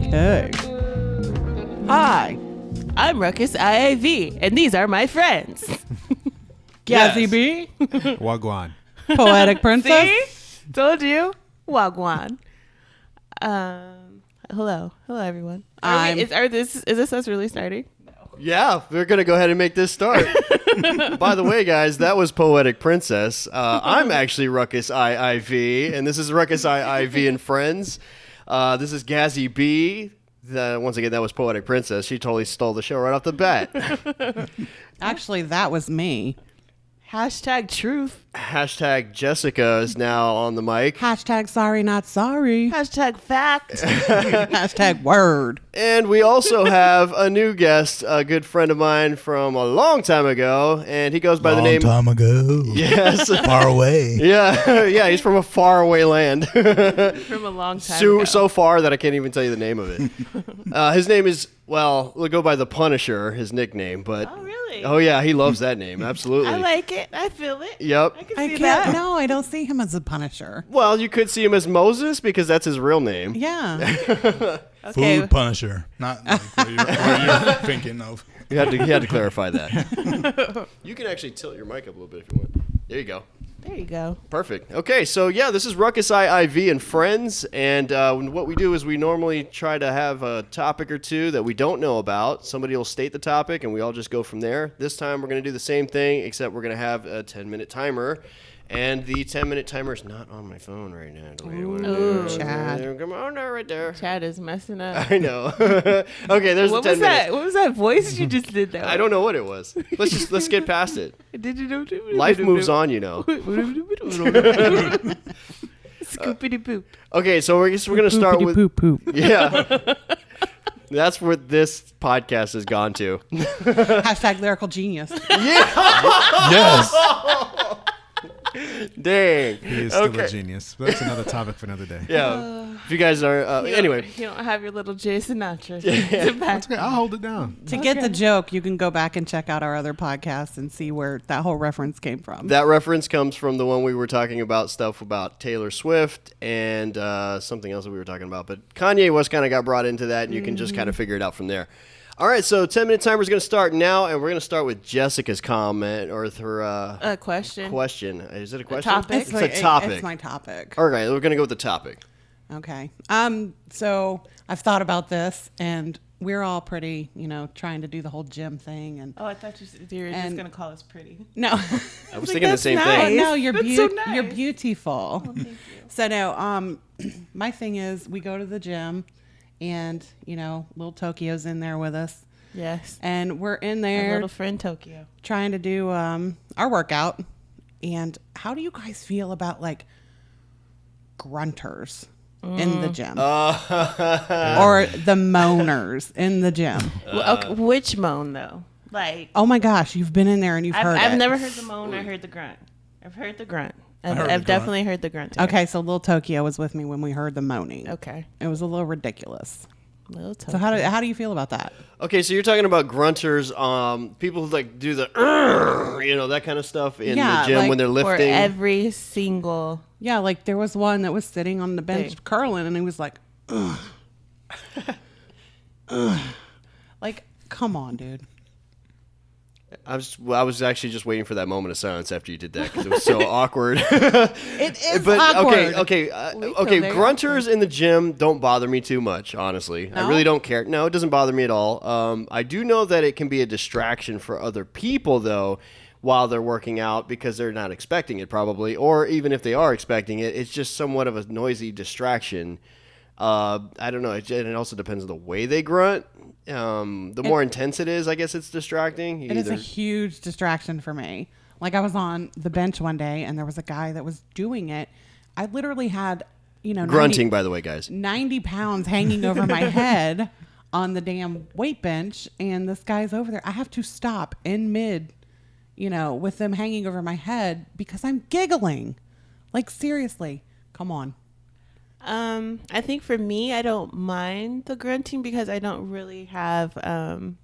Okay. Hi, I'm Ruckus IIV, and these are my friends. Gazzy B. Wagwan. Poetic Princess. See? Told you. Wagwan. Hello, everyone. Is this us really starting? Yeah, we're going to go ahead and make this start. By the way, guys, that was Poetic Princess. I'm actually Ruckus IIV, and this is Ruckus IIV and Friends. This is Gazzy B. Once again, that was Poetic Princess. She totally stole the show right off the bat. Actually, that was me. Hashtag truth. Hashtag Jessica is now on the mic. Hashtag sorry, not sorry. Hashtag fact. Hashtag word. And we also have a new guest, a good friend of mine from a long time ago, and he goes by the name... Long time ago. Yes. Far away. Yeah, he's from a faraway land. From a long time ago. So far that I can't even tell you the name of it. His name is, well, we'll go by the Punisher, his nickname, but... Oh, really? Oh, yeah, he loves that name, absolutely. I like it. I feel it. Yep. I can I see can't. that. No, I don't see him as a Punisher. Well, you could see him as Moses because that's his real name. Yeah. Okay. Food Punisher. Not like what you're thinking of. You had to clarify that. You can actually tilt your mic up a little bit if you want. There you go. There you go. Perfect. Okay, so yeah, this is Ruckus IIV and Friends, and what we do is we normally try to have a topic or two that we don't know about. Somebody will state the topic, and we all just go from there. This time we're going to do the same thing, except we're going to have a 10-minute timer, and the 10-minute timer is not on my phone right now. Ooh, Chad. Come on, no, right there. Chad is messing up. I know. Okay, there's What the 10 was that? minutes. What was that voice you just did there? I don't know what it was. Let's get past it. Life moves on, you know. Scoopity poop. Okay, so we're going to start with... Poop poop. Yeah. That's where this podcast has gone to. Hashtag lyrical genius. Yes. Dang. He is still a genius. But that's another topic for another day. Yeah. If you guys are... anyway. You don't have your little Jay Sinatra. That's okay. I'll hold it down. To get the joke, you can go back and check out our other podcasts and see where that whole reference came from. That reference comes from the one we were talking about, stuff about Taylor Swift and something else that we were talking about. But Kanye West kind of got brought into that, and you can just kind of figure it out from there. All right, so 10-minute timer is going to start now, and we're going to start with Jessica's comment or her Question. Is it a question? topic. It's a topic. It's my topic. All right, we're going to go with the topic. Okay. So I've thought about this, and we're all pretty, trying to do the whole gym thing. And Oh, I thought you were just going to call us pretty. no, I was thinking the same nice. thing. no, you're That's so nice. You're beautiful. Thank you. So no, my thing is we go to the gym, and little Tokyo's in there with us, Yes. and we're in Our there little friend Tokyo. trying to do our workout. And how do you guys feel about like grunters in the gym or the moaners in the gym? Okay, which moan though? Like Oh my gosh, you've been in there and you've heard it. I've never heard the moan. I heard the grunt. I've heard the grunt. I've definitely heard the grunt. Okay, so little Tokyo was with me when we heard the moaning. Okay. It was a little ridiculous. Little So how do you feel about that? Okay, so you're talking about grunters, people who like do the, that kind of stuff in the gym like when they're for lifting. every single. Yeah, like there was one that was sitting on the bench Thing. curling, and he was like, ugh. Ugh. Like, come on, dude. I was actually just waiting for that moment of silence after you did that because it was so awkward. It is But awkward. okay. very Grunters in the gym don't bother me too much, honestly. I No? really don't care. No, it doesn't bother me at all. I do know that it can be a distraction for other people though, while they're working out because they're not expecting it probably, or even if they are expecting it, it's just somewhat of a noisy distraction. I don't know. It also depends on the way they grunt. The more intense it is, I guess it's distracting. It is a huge distraction for me. Like I was on the bench one day and there was a guy that was doing it. I literally had, grunting, by the way, guys. 90 pounds hanging over my head on the damn weight bench. And this guy's over there. I have to stop in mid, with them hanging over my head because I'm giggling. Like seriously, come on. I think for me, I don't mind the grunting because I don't really have, I'm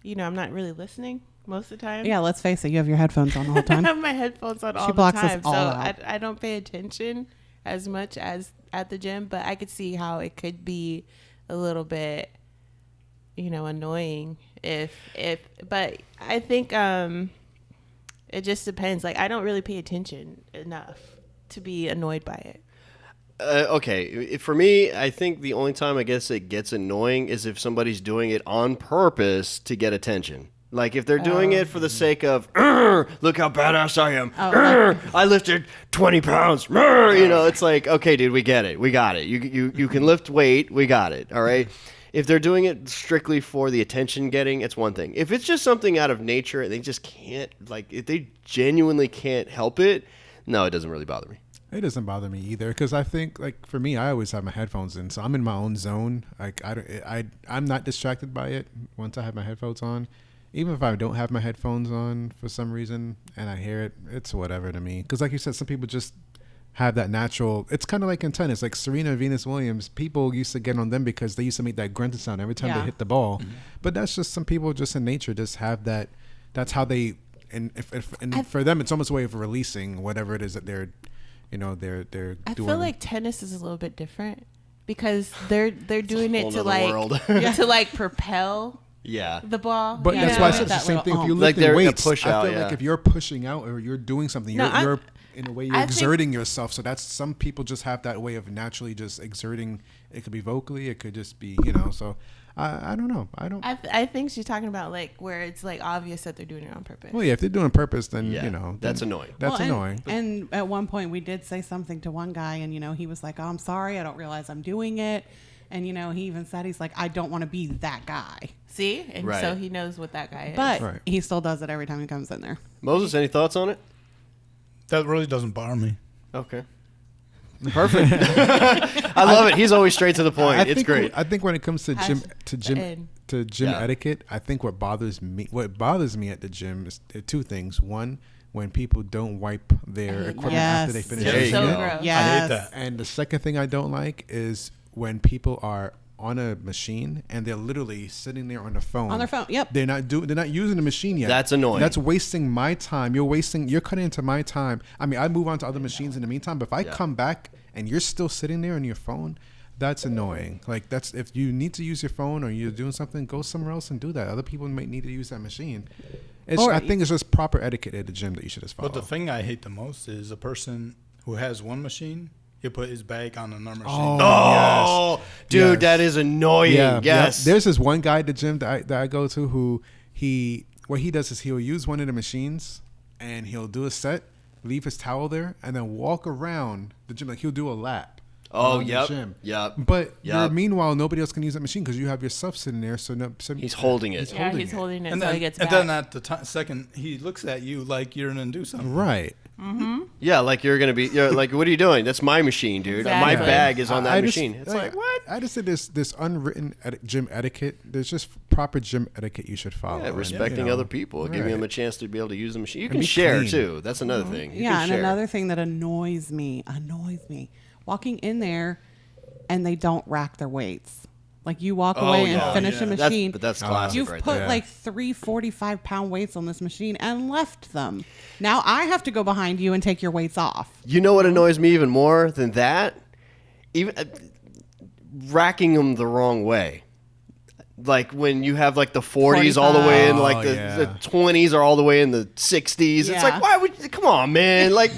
not really listening most of the time. Yeah, let's face it. You have your headphones on the whole I time. have my headphones on all She the blocks us time, all so out. I don't pay attention. as much as at the gym, but I could see how it could be a little bit, annoying but I think it just depends. Like, I don't really pay attention enough to be annoyed by it. Okay, for me, I think the only time I guess it gets annoying is if somebody's doing it on purpose to get attention. Like if they're doing it for the sake of, look how badass I am. I lifted 20 pounds. It's like, okay, dude, we get it. We got it. You can lift weight. We got it. All right. If they're doing it strictly for the attention getting, it's one thing. If it's just something out of nature and they just can't, like, if they genuinely can't help it, no, it doesn't really bother me. It doesn't bother me either because I think, like, for me, I always have my headphones in, so I'm in my own zone. Like, I'm not distracted by it once I have my headphones on. Even if I don't have my headphones on for some reason and I hear it, it's whatever to me. Because like you said, some people just have that natural. It's kind of like in tennis, like Serena and Venus Williams. People used to get on them because they used to make that grunting sound every time they hit the ball. Mm-hmm. But that's just some people just in nature just have that. That's how they. And for them, it's almost a way of releasing whatever it is that they're doing. I feel like tennis is a little bit different because they're doing it to like propel. Yeah, the ball. But that's why I said it's the same thing. If you lift weights, I feel like if you're pushing out or you're doing something, you're in a way you're exerting yourself. So that's some people just have that way of naturally just exerting. It could be vocally, it could just be So I don't know. I think she's talking about like where it's like obvious that they're doing it on purpose. Well, yeah, if they're doing it on purpose, then that's annoying. That's annoying. And at one point we did say something to one guy, and he was like, "Oh, I'm sorry, I don't realize I'm doing it." And, he even said, he's like, I don't want to be that guy. See? And so he knows what that guy is. But he still does it every time he comes in there. Moses, any thoughts on it? That really doesn't bother me. Okay. Perfect. I love it. He's always straight to the point. It's great. I think when it comes to gym etiquette, I think what bothers me at the gym is two things. One, when people don't wipe their equipment after they finish using it. Gross. Yes. I hate that. And the second thing I don't like is when people are on a machine and they're literally sitting there on the phone. On their phone, yep. They're not using the machine yet. That's annoying. That's wasting my time. You're cutting into my time. I mean, I move on to other machines in the meantime, but if I come back and you're still sitting there on your phone, that's annoying. Like, that's, if you need to use your phone or you're doing something, go somewhere else and do that. Other people might need to use that machine. I think it's just proper etiquette at the gym that you should just follow. But the thing I hate the most is a person who has one machine, he'll put his bag on another machine. Oh, yes. Dude, yes. That is annoying. Yeah, yes. There's this one guy at the gym that I go to who what he does is he'll use one of the machines and he'll do a set, leave his towel there, and then walk around the gym. Like, he'll do a lap. Oh, yep. The gym. Yep. But meanwhile, nobody else can use that machine because you have your stuff sitting there. So he's holding it. He's holding it until he gets back. And then at the second, he looks at you like you're going to do something. Right. Mm-hmm. Yeah, like you're like, what are you doing? That's my machine, dude. Exactly. My bag is on that machine. It's like, what? I just said this unwritten gym etiquette. There's just proper gym etiquette you should follow. Yeah, respecting other people, giving them a chance to be able to use the machine. You can share clean. Too. That's another thing. And another thing that annoys me, walking in there and they don't rack their weights. Like, you walk away and finish a machine. That's classic. You've right put there. like 3 45-pound weights on this machine and left them. Now I have to go behind you and take your weights off. You know what annoys me even more than that? Even racking them the wrong way. Like when you have like the 40s all the way in, like the 20s are all the way in the 60s. Yeah. It's like, why would you? Come on, man. Like,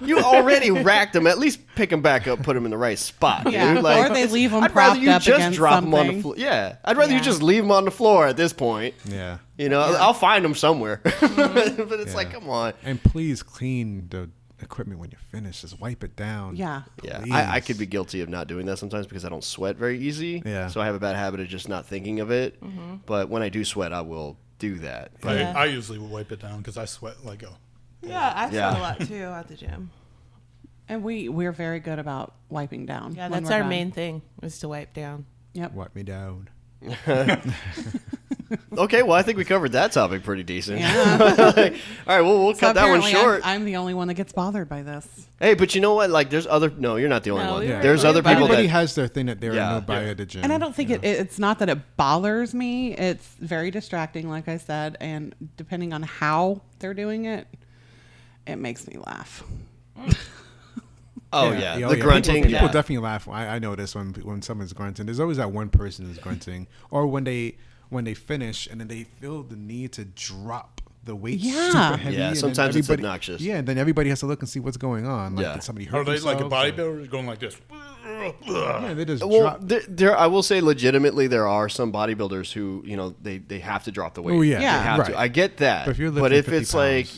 you already racked them. At least pick them back up, put them in the right spot. Yeah. Dude. Like, or they leave them I'd propped rather you up just against drop something. them on the floor. Yeah. I'd rather you just leave them on the floor at this point. Yeah. I'll find them somewhere. But it's like, come on. And please clean the equipment when you're finished. Just wipe it down. Yeah. Yeah, I could be guilty of not doing that sometimes because I don't sweat very easy. Yeah. So I have a bad habit of just not thinking of it. Mm-hmm. But when I do sweat, I will do that. I usually will wipe it down because I sweat like a... Yeah, I sweat a lot too at the gym. And we're very good about wiping down. Yeah, that's our main thing, is to wipe down. Yep. Wipe me down. Okay, well, I think we covered that topic pretty decent. Yeah. All right, well, we'll cut that one short. I'm the only one that gets bothered by this. Hey, but you know what? Like, there's other... No, you're not the only one. Yeah. There's other people Everybody that... has their thing that they're annoyed by at the gym. And I don't think it's not that it bothers me. It's very distracting, like I said. And depending on how they're doing it, it makes me laugh. Oh yeah, the grunting. People Yeah. definitely laugh. I notice when someone's grunting. There's always that one person who's grunting, or when they finish and then they feel the need to drop the weight Yeah. super heavy. Yeah, and then sometimes it's everybody- obnoxious. Yeah, and then everybody has to look and see what's going on. Like, Yeah. did somebody Are hurt they like a themselves? bodybuilder going like this? Yeah, they just Well, drop. there, I will say, legitimately, there are some bodybuilders who, they have to drop the weight. Oh, yeah. They Yeah. have Right. to. I get that. But if you're but lifting if 50 it's like, pounds.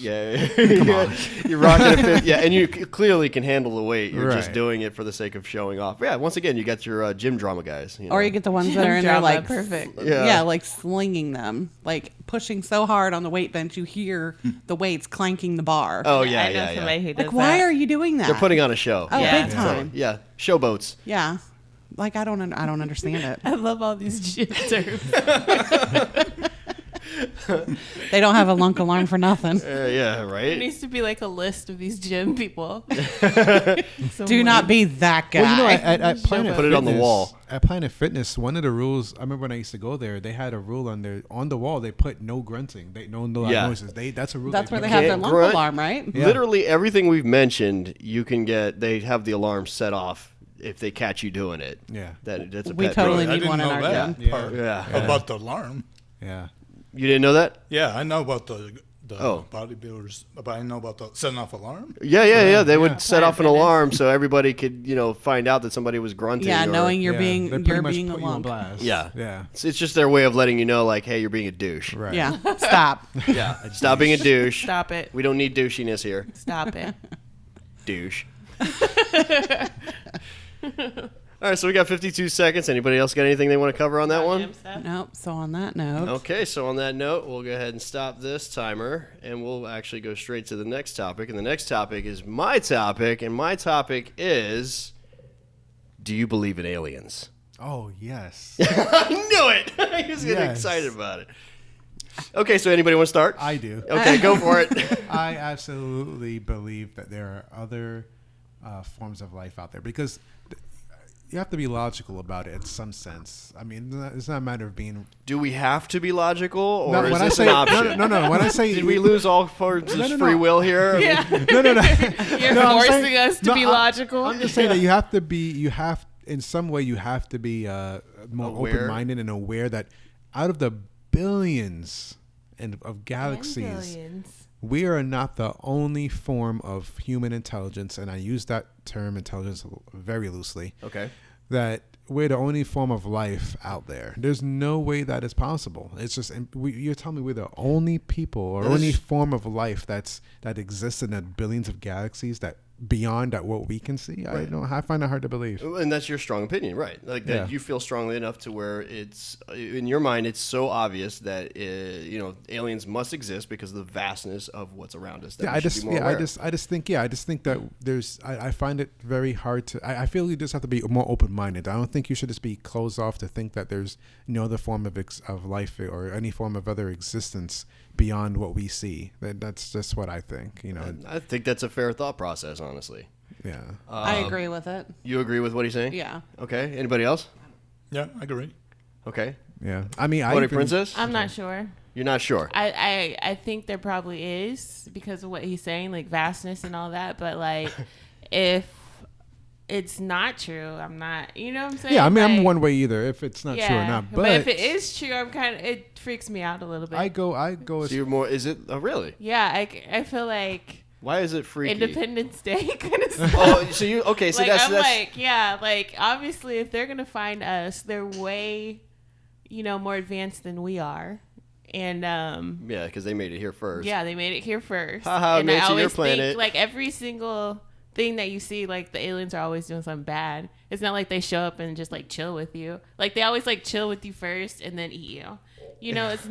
yeah, you're rocking a 50, yeah, and you clearly can handle the weight. You're just Right. doing it for the sake of showing off. Yeah. Once again, you got your gym drama guys. You know? Or you get the ones that are in there Drama, like perfect. Yeah. like slinging them, like pushing so hard on the weight bench you hear the weights clanking the bar. Oh yeah, I know yeah, somebody yeah. who does like why that. are you doing that? They're putting on a show. Oh, Yeah. big So, time. Yeah, showboats. Yeah, like I don't understand it. I love all these gym terms. They don't have a lunk alarm for nothing. Yeah, There right. needs to be like a list of these gym people. Do not be that guy. Well, you know, at Planet Put it on the Fitness- wall. At Planet Fitness, one of the rules. I remember when I used to go there. They had a rule on the wall. They put no grunting. No loud Yeah. noises. That's a rule. That's where they put. have their can't lunk grunt. alarm, right? Yeah. Literally everything we've mentioned, you can get. They have the alarm set off if they catch you doing it. Yeah. That's a We pet totally peeve. I need didn't one in know our that gym. part Yeah. about the alarm. Yeah. You didn't know that? Yeah, I know about the Oh. bodybuilders, but I know about the setting off alarm. Yeah. They Yeah. would set off an Planet Fitness. alarm so everybody could, find out that somebody was grunting. Yeah, or- knowing you're Yeah. being They pretty you're much being a put you on lunk. blast. Yeah. Yeah. It's just their way of letting you know, like, hey, you're being a douche. Right. Yeah, stop. Yeah. Stop being a douche. Stop it. We don't need douchiness here. Stop it. Douche. All right, so we got 52 seconds. Anybody else got anything they want to cover on that one? Gym stuff? Nope. So on that note, Okay, so on that note, we'll go ahead and stop this timer, and we'll actually go straight to the next topic. And the next topic is my topic, and my topic is, do you believe in aliens? Oh yes. I knew it! I was getting Yes. excited about it. Okay, so anybody want to start? I do. Okay, go for it. I absolutely believe that there are other forms of life out there because you have to be logical about it in some sense. I mean, it's not a matter of being. Do we have to be logical, or No, is when I this say an option? no. When I say Did we lose all forms of No. free will here? Yeah. no. You're No, I'm forcing saying- us to no, be I- logical. I'm just saying that you have to be. You have in some way you have to be more Aware. open-minded and aware that out of the billions of galaxies. Billions. We are not the only form of human intelligence, and I use that term intelligence very loosely, Okay. that we're the only form of life out there. There's no way that is possible. It's just, you're telling me we're the only people or That is- only form of life that exists in the billions of galaxies that beyond that what we can see? Right. I find that hard to believe. And that's your strong opinion, right? Like that Yeah. you feel strongly enough to where it's in your mind it's so obvious that aliens must exist because of the vastness of what's around us. That Yeah, we I should just, be more aware. I just think that there's, I find it very hard to, I feel you just have to be more open-minded. I don't think you should just be closed off to think that there's no other form of life or any form of other existence beyond what we see. That's just what I think, I think that's a fair thought process, honestly. yeah. I agree with it. You agree with what he's saying? Yeah. Okay. Anybody else? Yeah, I agree. Okay. Yeah. I mean, What, Princess? I'm not sure. You're not sure. I think there probably is because of what he's saying, like vastness and all that. But like, if it's not true, I'm not. You know what I'm saying? Yeah, I mean, I'm Like, one way either if it's not true or not. But, if it is true, it freaks me out a little bit. I go So as you're more. Is it? Oh, really? Yeah, I feel like Why is it freaky? Independence Day kind of stuff. Oh, so you okay? So like that's I'm that's like, yeah, like obviously if they're gonna find us, they're way, more advanced than we are, and yeah, because they made it here first. yeah, they made it here first. Haha, and made it I to your always planet. think like every single thing that you see, like the aliens are always doing something bad. It's not like they show up and just like chill with you. Like they always like chill with you first and then eat you. It's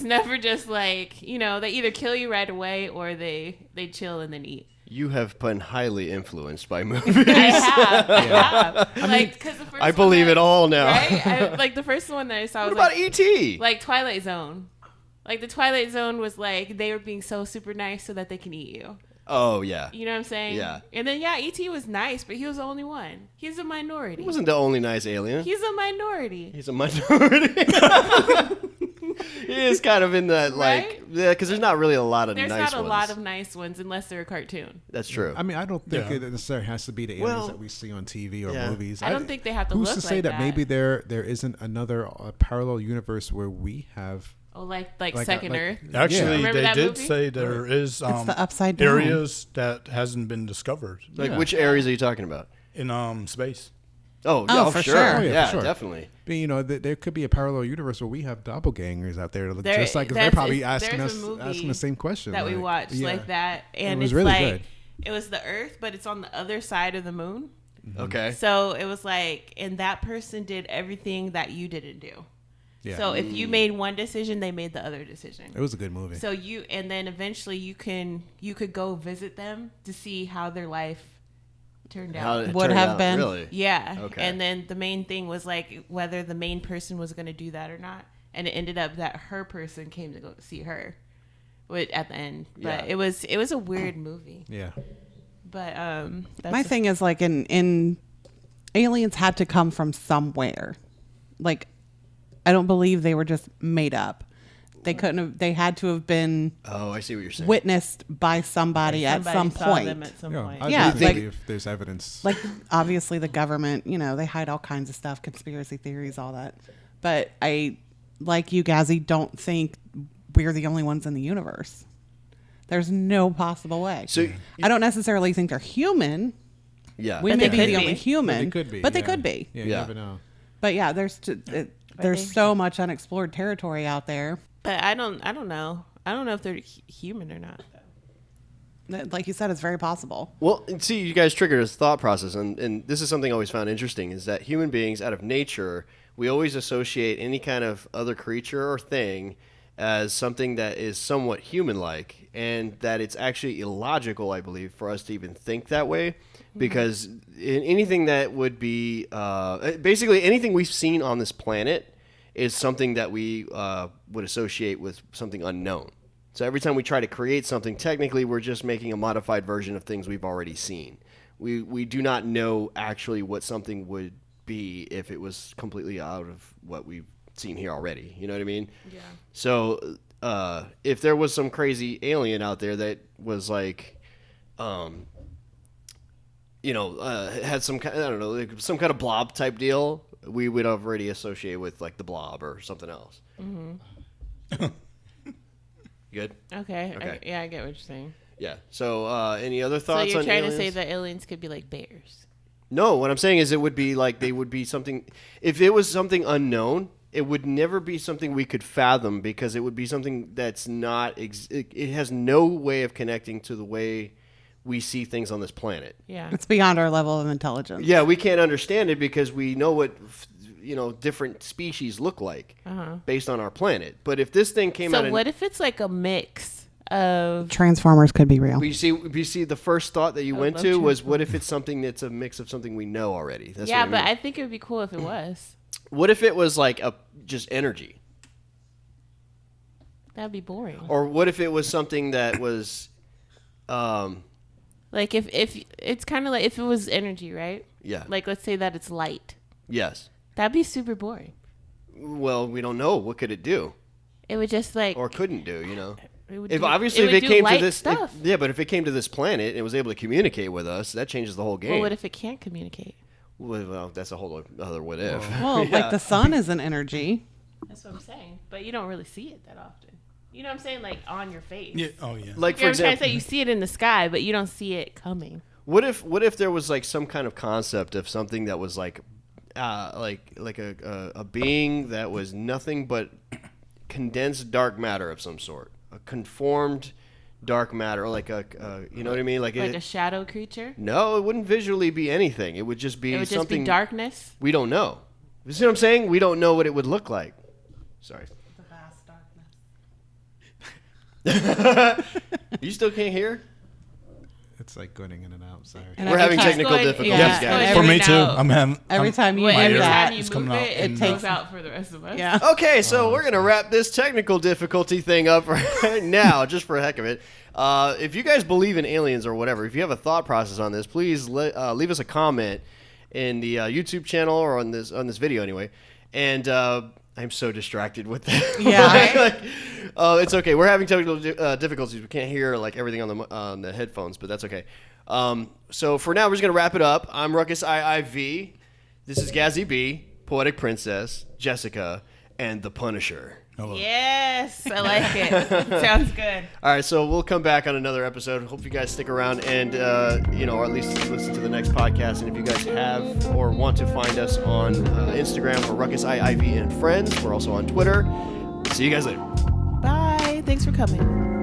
never just like, they either kill you right away or they chill and then eat. You have been highly influenced by movies. I have. Like, 'cause the first I one believe that- it all now. Right? Like the first one that I saw What was about E.T.? like Twilight Zone. Like the Twilight Zone was like they were being so super nice so that they can eat you. Oh yeah. You know what I'm saying? Yeah. And then E.T. was nice, but he was the only one. He's a minority. He wasn't the only nice alien. He's a minority. He's a minority. He is kind of in that, like, Right? yeah, because there's not really a lot of There's nice not a ones. lot of nice ones unless they're a cartoon. That's true. I mean, I don't think Yeah. it necessarily has to be the aliens Well, that we see on TV or yeah. movies. I don't think they have to Who's look to say like that that. maybe there isn't another parallel universe where we have Oh, like Like, Second like- Earth. Actually, Remember they that did movie? say there is the upside down. areas that hasn't been discovered Like, Yeah. which areas are you talking about? in space. Oh, Oh, yeah, for sure. sure. Oh, yeah, Yeah, for sure. definitely. But, you know, there could be a parallel universe where we have doppelgangers out there, There- just like they're that's- probably asking there's us a movie asking the same question that we like, watched yeah. like that, and was it's really like good. it was the Earth, but it's on the other side of the moon. Okay. So it was like, and that person did everything that you didn't do. Yeah. So if you made one decision, they made the other decision. It was a good movie. So and then eventually you could go visit them to see how their life turned How out. it Would turned have out, been. Really? Yeah. Okay. And then the main thing was like whether the main person was going to do that or not. And it ended up that her person came to go see her at the end. But Yeah. it was a weird movie. Yeah. But that's My thing is like in aliens had to come from somewhere. Like I don't believe they were just made up. They couldn't have. They had to have been Oh, I see what you're saying. witnessed by somebody at some saw point. them at some Yeah, point. I Yeah, do like- believe there's evidence. Like obviously the government, you know, they hide all kinds of stuff, conspiracy theories, all that. But I, like you, Gazzy, don't think we're the only ones in the universe. There's no possible way. So, I don't necessarily think they're human. yeah. We But may they be could the be. only human, But they could be. But they yeah. could be. Yeah, Yeah. you never know. But yeah, there's so much unexplored territory out there. But I don't know. I don't know if they're human or not. That, like you said, it's very possible. Well, and see, you guys triggered a thought process, and this is something I always found interesting, is that human beings, out of nature, we always associate any kind of other creature or thing as something that is somewhat human-like, and that it's actually illogical, I believe, for us to even think that way, because anything that would be, basically anything we've seen on this planet is something that we would associate with something unknown. So every time we try to create something, technically we're just making a modified version of things we've already seen. We do not know actually what something would be if it was completely out of what we've seen here already. You know what I mean? Yeah. So if there was some crazy alien out there that was like, had some kind, I don't know, like some kind of blob type deal, we would already associate with like the blob or something else. Mm-hmm. Good. Okay. Okay. I get what you're saying. Yeah. So, any other So thoughts you're on trying aliens? to say that aliens could be like bears? No, what I'm saying is it would be like they would be something. If it was something unknown, it would never be something we could fathom because it would be something that's not. It has no way of connecting to the way we see things on this planet. Yeah. It's beyond our level of intelligence. Yeah, we can't understand it because we know what different species look like based on our planet. But if this thing came out, So what if it's like a mix of? Transformers could be real. you see, the first thought that you went love to was, what if it's something that's a mix of something we know already? That's Yeah, what I but mean. I think it would be cool if it was. What if it was like just energy? That'd be boring. Or what if it was something that was, Like if it's kind of like if it was energy, right? yeah, Like let's say that it's light. yes. That'd be super boring. Well, we don't know. What could it do It would just like or couldn't do? You know, it would if do- obviously would if it do came to light this, stuff. but if it came to this planet and it was able to communicate with us, that changes the whole game. Well, what if it can't communicate? Well, that's a whole other what if. Well, like the sun is an energy. That's what I'm saying. But you don't really see it that often. You know what I'm saying? Like on your face. Yeah. Oh yeah. Like You know for what I'm trying to example, say? You see it in the sky, but you don't see it coming. what if there was like some kind of concept of something that was like a being that was nothing but condensed dark matter of some sort, a conformed dark matter, like you know what I mean, like, Like a shadow creature. no, it wouldn't visually be anything. It would just be It would just something be darkness. we don't know. You see what I'm saying? We don't know what it would look like. Sorry. You still can't hear? It's like going in and out. Sorry. And We're every having time- technical Going- difficulties, yeah, guys. For every me too. now- I'm time you Wait, do every that, time you it's move coming out it, in- it It goes takes- out for the rest of us. yeah. Okay, so we're gonna wrap this technical difficulty thing up right now, just for the heck of it. If you guys believe in aliens or whatever, if you have a thought process on this, please leave us a comment in the YouTube channel or on this video anyway. And I'm so distracted with that. Yeah. It's okay. We're having technical difficulties. We can't hear like everything on the headphones, but that's okay. So for now, we're just gonna wrap it up. I'm Ruckus IIV. This is Gazzy B, Poetic Princess, Jessica, and the Punisher. Hello. Yes, I like it. Sounds good. All right, so we'll come back on another episode. Hope you guys stick around and, or at least listen to the next podcast. And if you guys have or want to find us on Instagram, we're Ruckus IIV and Friends. We're also on Twitter. See you guys later. Bye. Thanks for coming.